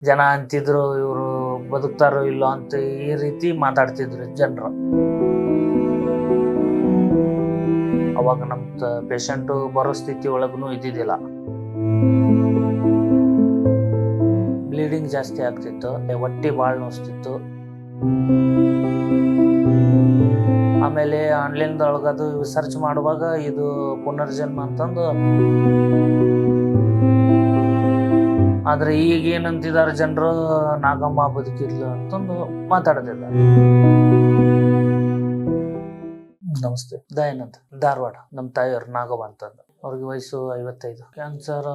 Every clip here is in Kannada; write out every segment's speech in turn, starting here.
ಜನ ಅಂತಿದ್ರು ಇವರು ಬದುಕ್ತಾರೋ ಇಲ್ಲೋ ಅಂತ ಈ ರೀತಿ ಮಾತಾಡ್ತಿದ್ರು ಜನರು. ಅವಾಗ ನಮ್ಮ ಪೇಷಂಟ್ ಬರೋ ಸ್ಥಿತಿ ಒಳಗೂ ಇದ್ದಿದ್ದಿಲ್ಲ. ಬ್ಲೀಡಿಂಗ್ ಜಾಸ್ತಿ ಆಗ್ತಿತ್ತು, ಹೊಟ್ಟೆ ಭಾಳ ನೋಸ್ತಿತ್ತು. ಆಮೇಲೆ ಆನ್ಲೈನ್ದೊಳಗದು ಸರ್ಚ್ ಮಾಡುವಾಗ ಇದು ಪುನರ್ಜನ್ಮ ಅಂತಂದು, ಆದ್ರೆ ಈಗ ಏನಂತಿದಾರೆ ಜನರು, ನಾಗಮ್ಮ ಬದುಕಿದ್ಲು ಅಂತಂದು ಮಾತಾಡ್ತಿದ್ದಾರೆ. ನಮಸ್ತೆ, ದಯಾನಂದ್, ಧಾರವಾಡ. ನಮ್ಮ ತಾಯಿಯವ್ರು ನಾಗವ್ವ ಅಂತಂದು. ಅವ್ರಿಗೆ ವಯಸ್ಸು 55. ಕ್ಯಾನ್ಸರ್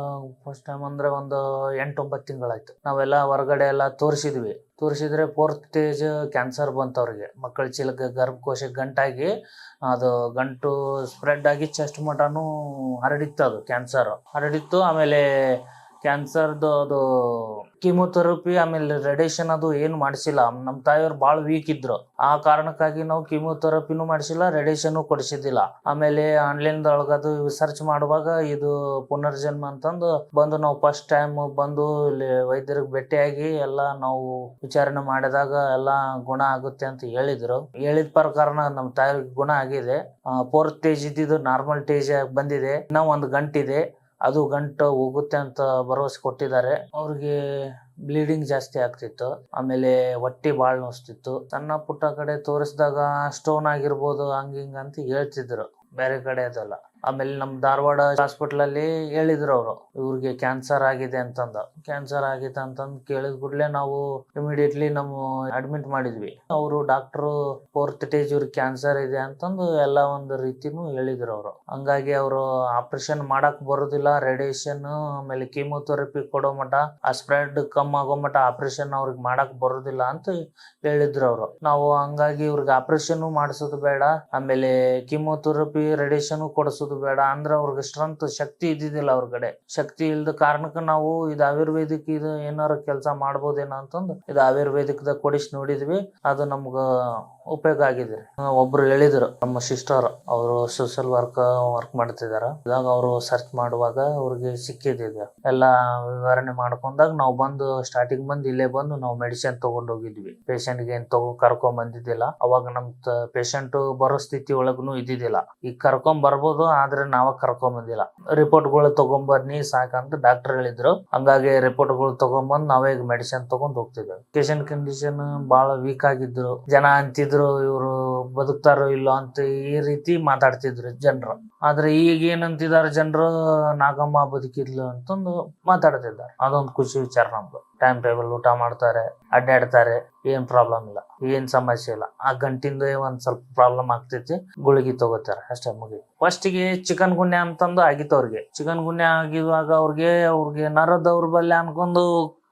ಫಸ್ಟ್ ಟೈಮ್ ಅಂದ್ರೆ ಒಂದು 8-9 ತಿಂಗಳಾಯ್ತು. ನಾವೆಲ್ಲ ಹೊರಗಡೆ ಎಲ್ಲ ತೋರಿಸಿದ್ರೆ 4th ಸ್ಟೇಜ್ ಕ್ಯಾನ್ಸರ್ ಬಂತು ಅವ್ರಿಗೆ. ಮಕ್ಕಳ ಚೀಲಕ್ಕೆ ಗರ್ಭಕೋಶಕ್ಕೆ ಗಂಟಾಗಿ ಅದು ಗಂಟು ಸ್ಪ್ರೆಡ್ ಆಗಿ ಚೆಸ್ಟ್ ಮಟನೂ ಹರಡಿತ್ತು. ಅದು ಕ್ಯಾನ್ಸರ್ ಹರಡಿತ್ತು. ಆಮೇಲೆ ಕ್ಯಾನ್ಸರ್ದು ಅದು ಕೀಮೋಥೆರಪಿ ಆಮೇಲೆ ರೇಡಿಯೇಷನ್ ಅದು ಏನು ಮಾಡಿಸಿಲ್ಲ. ನಮ್ಮ ತಾಯಿಯವ್ರು ಭಾಳ ವೀಕ್ ಇದ್ರು. ಆ ಕಾರಣಕ್ಕಾಗಿ ನಾವು ಕೀಮೋಥೆರಪಿನೂ ಮಾಡಿಸಿಲ್ಲ, ರೇಡಿಯೇಷನ್ ಕೊಡಿಸಿದ್ದಿಲ್ಲ. ಆಮೇಲೆ ಆನ್ಲೈನ್ದೊಳಗದು ಸರ್ಚ್ ಮಾಡುವಾಗ ಇದು ಪುನರ್ಜನ್ಮ ಅಂತಂದು ಬಂದು ನಾವು ಫಸ್ಟ್ ಟೈಮ್ ಬಂದು ಇಲ್ಲಿ ವೈದ್ಯರಿಗೆ ಭೇಟಿಯಾಗಿ ಎಲ್ಲ ನಾವು ವಿಚಾರಣೆ ಮಾಡಿದಾಗ ಎಲ್ಲ ಗುಣ ಆಗುತ್ತೆ ಅಂತ ಹೇಳಿದ್ರು. ಹೇಳಿದ ಪ್ರಕಾರ ನಮ್ಮ ತಾಯಿಗೆ ಗುಣ ಆಗಿದೆ. 4th ಸ್ಟೇಜ್ ಇದ್ದಿದ್ದು ನಾರ್ಮಲ್ ಸ್ಟೇಜ್ ಬಂದಿದೆ. ಇನ್ನೂ 1 ಗಂಟಿದೆ, ಅದು ಗಂಟು ಹೋಗುತ್ತೆ ಅಂತ ಭರವಸೆ ಕೊಟ್ಟಿದ್ದಾರೆ. ಅವ್ರಿಗೆ ಬ್ಲೀಡಿಂಗ್ ಜಾಸ್ತಿ ಆಗ್ತಿತ್ತು, ಆಮೇಲೆ ಹೊಟ್ಟೆ ಭಾಳ ನೋಸ್ತಿತ್ತು. ಸಣ್ಣ ಪುಟ್ಟ ಕಡೆ ತೋರಿಸಿದಾಗ ಸ್ಟೋನ್ ಆಗಿರ್ಬೋದು ಹಂಗಿಂಗ ಅಂತ ಹೇಳ್ತಿದ್ರು, ಬೇರೆ ಕಡೆ ಅದಲ್ಲ. ಆಮೇಲೆ ನಮ್ಮ ಧಾರವಾಡ ಹಾಸ್ಪಿಟ್ಲಲ್ಲಿ ಹೇಳಿದ್ರು ಅವರು, ಇವ್ರಿಗೆ ಕ್ಯಾನ್ಸರ್ ಆಗಿದೆ ಅಂತಂದ. ಕ್ಯಾನ್ಸರ್ ಆಗಿದೆ ಅಂತಂದು ಕೇಳಿದ ಕೂಡಲೇ ನಾವು ಇಮಿಡಿಯೇಟ್ಲಿ ನಾವು ಅಡ್ಮಿಟ್ ಮಾಡಿದ್ವಿ. ಅವರು ಡಾಕ್ಟ್ರು 4th ಸ್ಟೇಜ್ ಇವ್ರಿಗೆ ಕ್ಯಾನ್ಸರ್ ಇದೆ ಅಂತಂದು ಎಲ್ಲ ಒಂದು ರೀತಿನೂ ಹೇಳಿದ್ರು ಅವರು. ಹಂಗಾಗಿ ಅವರು ಆಪರೇಷನ್ ಮಾಡಕ್ ಬರೋದಿಲ್ಲ, ರೇಡಿಯೇಷನ್ ಆಮೇಲೆ ಕೀಮೋಥೆರಪಿ ಕೊಡೋ ಮಟ, ಆ ಸ್ಪ್ರೆಡ್ ಕಮ್ಮಿ ಆಗೋ ಮಟ ಆಪರೇಷನ್ ಅವ್ರಿಗೆ ಮಾಡಕ್ ಬರೋದಿಲ್ಲ ಅಂತ ಹೇಳಿದ್ರು ಅವರು. ನಾವು ಹಂಗಾಗಿ ಇವ್ರಿಗೆ ಆಪರೇಷನ್ ಮಾಡಿಸೋದು ಬೇಡ, ಆಮೇಲೆ ಕೀಮೋಥೆರಪಿ ರೇಡಿಯೇಷನ್ ಕೊಡಿಸೋದು ಬೇಡ ಅಂದ್ರೆ ಅವ್ರಿಗೆ ಸ್ಟ್ರೆಂತ್ ಶಕ್ತಿ ಇದ್ದಿದ್ದಿಲ್ಲ. ಅವ್ರ ಕಡೆ ಶಕ್ತಿ ಇಲ್ದ ಕಾರಣಕ್ಕೆ ನಾವು ಇದು ಆಯುರ್ವೇದಿಕ್ ಇದು ಏನಾರು ಕೆಲಸ ಮಾಡ್ಬೋದೇನೋ ಅಂತಂದು ಇದು ಆಯುರ್ವೇದಿಕ್ದಾಗ ಕೊಡಿಸಿ ನೋಡಿದ್ವಿ. ಅದು ನಮ್ಗ ಉಪಯೋಗ ಆಗಿದೆ. ಒಬ್ರು ಹೇಳಿದ್ರು, ನಮ್ಮ ಸಿಸ್ಟರ್, ಅವರು ಸೋಷಿಯಲ್ ವರ್ಕ್ ಮಾಡ್ತಿದಾರ. ಇದಾಗ ಅವರು ಸರ್ಚ್ ಮಾಡುವಾಗ ಅವ್ರಿಗೆ ಸಿಕ್ಕಿದೆ. ಎಲ್ಲ ವಿವರಣೆ ಮಾಡ್ಕೊಂಡಾಗ ನಾವು ಬಂದು ಸ್ಟಾರ್ಟಿಂಗ್ ಬಂದು ಇಲ್ಲೇ ಬಂದು ನಾವು ಮೆಡಿಸಿನ್ ತಗೊಂಡ್ ಹೋಗಿದ್ವಿ. ಪೇಷಂಟ್ಗೆ ಏನ್ ಕರ್ಕೊಂಡ್ ಬಂದಿದ್ದಿಲ್ಲ. ಅವಾಗ ನಮ್ ಪೇಷಂಟ್ ಬರೋ ಸ್ಥಿತಿ ಒಳಗೂ ಇದ್ದಿದ್ದಿಲ್ಲ. ಈಗ ಕರ್ಕೊಂಡ್ ಬರ್ಬೋದು, ಆದ್ರೆ ನಾವ ಕರ್ಕೊಂಡ್ ಬಂದಿಲ್ಲ. ರಿಪೋರ್ಟ್ಗಳು ತಗೊಂಡ್ಬನ್ನಿ ಸಾಕಂತ ಡಾಕ್ಟರ್ ಹೇಳಿದ್ರು. ಹಂಗಾಗಿ ರಿಪೋರ್ಟ್ಗಳು ತಗೊಂಡ್ಬಂದ್ ನಾವೇ ಮೆಡಿಸಿನ್ ತಗೊಂಡ್ ಹೋಗ್ತಿದ್ವಿ. ಪೇಷಂಟ್ ಕಂಡೀಷನ್ ಬಹಳ ವೀಕ್ ಆಗಿದ್ರು. ಜನ ಅಂತಿದ್ರು ಇವರು ಬದುಕ್ತಾರೋ ಇಲ್ಲೋ ಅಂತ ಈ ರೀತಿ ಮಾತಾಡ್ತಿದ್ರು ಜನರು. ಆದ್ರೆ ಈಗ ಏನಂತಿದಾರೆ ಜನರು, ನಾಗಮ್ಮ ಬದುಕಿದ್ಲು ಅಂತಂದು ಮಾತಾಡ್ತಿದ್ದಾರೆ. ಅದೊಂದು ಖುಷಿ ವಿಚಾರ ನಮ್ದು. ಟೈಮ್ ಟೇಬಲ್ ಊಟ ಮಾಡ್ತಾರೆ, ಅಡ್ಡಾಡ್ತಾರೆ, ಏನ್ ಪ್ರಾಬ್ಲಮ್ ಇಲ್ಲ, ಏನ್ ಸಮಸ್ಯೆ ಇಲ್ಲ. ಆ ಗಂಟಿಂದ ಒಂದ್ ಸ್ವಲ್ಪ ಪ್ರಾಬ್ಲಮ್ ಆಗ್ತೈತಿ, ಗುಳಿಗೆ ತಗೋತಾರೆ ಅಷ್ಟೇ, ಮುಗಿ. ಫಸ್ಟಿಗೆ ಚಿಕನ್ ಗುನ್ಯಾ ಅಂತಂದು ಆಗಿತ್ತು ಅವ್ರಿಗೆ. ಚಿಕನ್ ಗುನ್ಯಾ ಆಗಿರುವಾಗ ಅವ್ರಿಗೆ ನರ ದೌರ್ಬಲ್ಯ ಅನ್ಕೊಂಡು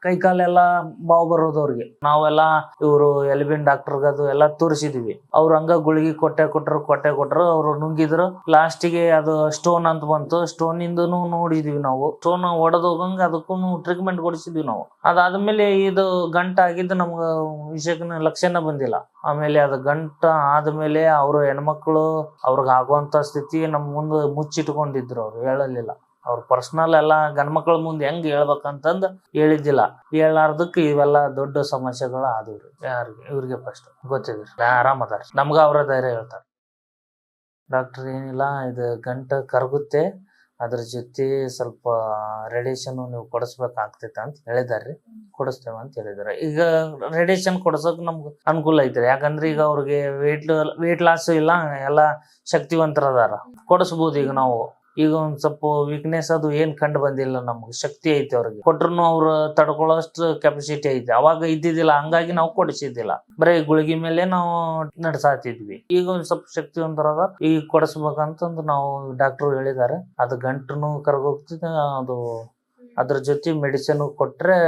ಕೈ ಕಾಲೆಲ್ಲ ಬಾವು ಬರೋದು ಅವ್ರಿಗೆ. ನಾವೆಲ್ಲ ಇವರು ಎಲ್ಬಿನ್ ಡಾಕ್ಟರ್ಗದು ಎಲ್ಲ ತೋರಿಸಿದ್ವಿ. ಅವ್ರು ಹಂಗ ಗುಳಿಗೆ ಕೊಟ್ಟರು. ಅವ್ರು ನುಂಗಿದ್ರು. ಲಾಸ್ಟಿಗೆ ಅದು ಸ್ಟೋನ್ ಅಂತ ಬಂತು. ಸ್ಟೋನ್ ಇಂದನು ನೋಡಿದ್ವಿ ನಾವು. ಸ್ಟೋನ್ ಒಡೆದು ಹೋಗಂಗ ಅದಕ್ಕೂ ಟ್ರೀಟ್ಮೆಂಟ್ ಕೊಡಿಸಿದ್ವಿ ನಾವು. ಅದಾದ್ಮೇಲೆ ಇದು ಗಂಟ ಆಗಿದ್ದು ನಮ್ಗ ವಿಷಯಕ್ಕೆ ಲಕ್ಷಣ ಬಂದಿಲ್ಲ. ಆಮೇಲೆ ಅದು ಗಂಟ ಆದ್ಮೇಲೆ ಅವರು ಹೆಣ್ಮಕ್ಳು ಅವ್ರಿಗೆ ಆಗುವಂತ ಸ್ಥಿತಿ ನಮ್ ಮುಂದೆ ಮುಚ್ಚಿಟ್ಕೊಂಡಿದ್ರು. ಅವ್ರು ಹೇಳಲಿಲ್ಲ. ಅವ್ರ ಪರ್ಸನಲ್ ಎಲ್ಲ ಗಂಡ್ಮಕ್ಳ ಮುಂದೆ ಹೆಂಗ್ ಹೇಳ್ಬೇಕಂತಂದು ಹೇಳಿದ್ದಿಲ್ಲ. ಹೇಳಾರ್ದಕ್ಕೆ ಇವೆಲ್ಲ ದೊಡ್ಡ ಸಮಸ್ಯೆಗಳು ಆದವ್ರಿ. ಯಾರಿಗೆ? ಇವ್ರಿಗೆ ಫಸ್ಟ್ ಗೊತ್ತಿದ್ರಿ, ಆರಾಮದಾರ. ನಮ್ಗ ಅವ್ರ ಧೈರ್ಯ ಹೇಳ್ತಾರೆ. ಡಾಕ್ಟರ್ ಏನಿಲ್ಲ, ಇದು ಗಂಟ ಕರಗುತ್ತೆ, ಅದ್ರ ಜೊತೆ ಸ್ವಲ್ಪ ರೇಡಿಯೇಷನ್ ನೀವು ಕೊಡಿಸ್ಬೇಕಾಗ್ತೈತೆ ಅಂತ ಹೇಳಿದಾರ್ರಿ. ಕೊಡಿಸ್ತೇವೆ ಅಂತ ಹೇಳಿದಾರೆ. ಈಗ ರೇಡಿಯೇಷನ್ ಕೊಡ್ಸೋಕ್ ನಮ್ಗೆ ಅನುಕೂಲ ಐತ್ರಿ. ಯಾಕಂದ್ರೆ ಈಗ ಅವ್ರಿಗೆ ವೇಟ್ ಲಾಸ್ ಇಲ್ಲ, ಎಲ್ಲ ಶಕ್ತಿವಂತರದಾರ, ಕೊಡಿಸ್ಬೋದು. ಈಗ ನಾವು ಈಗ ಒಂದ್ ಸ್ವಲ್ಪ ವೀಕ್ನೆಸ್ ಅದು ಏನ್ ಕಂಡು ಬಂದಿಲ್ಲ. ನಮ್ಗೆ ಶಕ್ತಿ ಐತಿ. ಅವ್ರಿಗೆ ಕೊಟ್ರು ಅವ್ರು ತಡ್ಕೊಳ್ಳೋಷ್ಟು ಕೆಪಾಸಿಟಿ ಐತಿ. ಅವಾಗ ಇದ್ದಿದ್ದಿಲ್ಲ, ಹಂಗಾಗಿ ನಾವು ಕೊಡಿಸಿದ್ದಿಲ್ಲ. ಬರೀ ಗುಳಿಗೆ ಮೇಲೆ ನಾವು ನಡ್ಸಾತಿದ್ವಿ. ಈಗ ಒಂದ್ ಸ್ವಲ್ಪ ಶಕ್ತಿವಂತರದ ಈಗ ಕೊಡಿಸ್ಬೇಕಂತಂದು ನಾವು ಡಾಕ್ಟರ್ ಹೇಳಿದಾರೆ. ಅದು ಗಂಟನು ಕರ್ಗೋಗ್ತಿದೆ, ಅದು ಅದ್ರ ಜೊತೆ ಮೆಡಿಸಿನ್ ಕೊಟ್ರೆ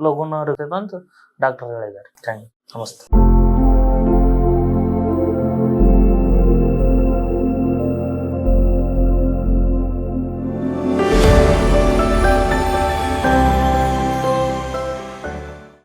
ಲಘುನ ಇರ್ತದೆ ಅಂತ ಡಾಕ್ಟರ್ ಹೇಳಿದ್ದಾರೆ. Thank you. ನಮಸ್ತೆ.